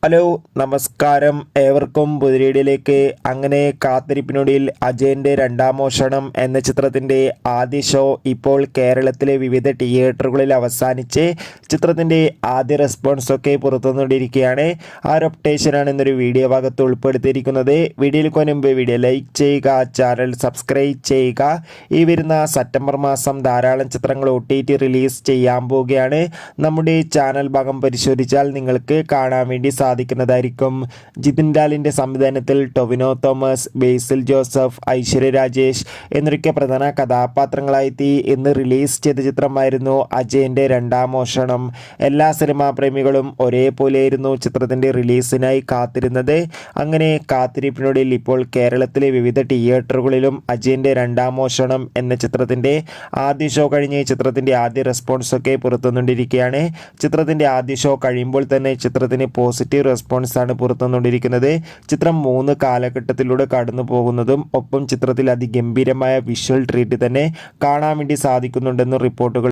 Hello നമസ്കാരം, ഏവർക്കും പുതിരീഡിലേക്ക്. അങ്ങനെ കാത്തിരിപ്പിനൊടുവിൽ അജയൻ്റെ രണ്ടാം മോഷണം എന്ന ചിത്രത്തിൻ്റെ ആദ്യ ഷോ ഇപ്പോൾ കേരളത്തിലെ വിവിധ തിയേറ്ററുകളിൽ അവസാനിച്ച് ചിത്രത്തിൻ്റെ ആദ്യ റെസ്പോൺസൊക്കെ പുറത്തുവന്നുകൊണ്ടിരിക്കുകയാണ്. ആ ഒരു അപ്ഡേഷനാണ് ഇന്നൊരു വീഡിയോ ഭാഗത്ത് ഉൾപ്പെടുത്തിയിരിക്കുന്നത്. വീഡിയോയിൽ മുൻപ് വീഡിയോ ലൈക്ക് ചെയ്യുക, ചാനൽ സബ്സ്ക്രൈബ് ചെയ്യുക. ഈ വരുന്ന സെപ്റ്റംബർ മാസം ധാരാളം ചിത്രങ്ങൾ OTT റിലീസ് ചെയ്യാൻ പോവുകയാണ്. നമ്മുടെ ചാനൽ ഭാഗം പരിശോധിച്ചാൽ നിങ്ങൾക്ക് കാണാൻ വേണ്ടി സാധിക്കുന്നതായിരിക്കും. ജിതിൻ ലാലിൻ്റെ സംവിധാനത്തിൽ ടൊവിനോ തോമസ്, ബേസിൽ ജോസഫ്, ഐശ്വര്യ രാജേഷ് എന്നൊക്കെ പ്രധാന കഥാപാത്രങ്ങളായി ഇന്ന് റിലീസ് ചെയ്ത ചിത്രമായിരുന്നു അജയൻ്റെ രണ്ടാം മോഷണം. എല്ലാ സിനിമാ പ്രേമികളും ഒരേപോലെയായിരുന്നു ചിത്രത്തിൻ്റെ റിലീസിനായി കാത്തിരുന്നത്. അങ്ങനെ കാത്തിരിപ്പിനൊടുവിൽ ഇപ്പോൾ കേരളത്തിലെ വിവിധ തിയേറ്ററുകളിലും അജയൻ്റെ രണ്ടാം മോഷണം എന്ന ചിത്രത്തിൻ്റെ ആദ്യ ഷോ കഴിഞ്ഞ് ചിത്രത്തിൻ്റെ ആദ്യ റെസ്പോൺസൊക്കെ പുറത്തുവന്നുകൊണ്ടിരിക്കുകയാണ്. ചിത്രത്തിൻ്റെ ആദ്യ ഷോ കഴിയുമ്പോൾ തന്നെ ചിത്രത്തിന് പോസിറ്റീവ് റെസ്പോൺസാണ് പുറത്തുവന്നുകൊണ്ടിരിക്കുന്നത്. ചിത്രം 3 കാലഘട്ടത്തിലൂടെ കടന്നു പോകുന്നതും ഒപ്പം ചിത്രത്തിൽ അതിഗംഭീരമായ വിഷ്വൽ ട്രീറ്റ് തന്നെ കാണാൻ വേണ്ടി സാധിക്കുന്നുണ്ടെന്നും റിപ്പോർട്ടുകൾ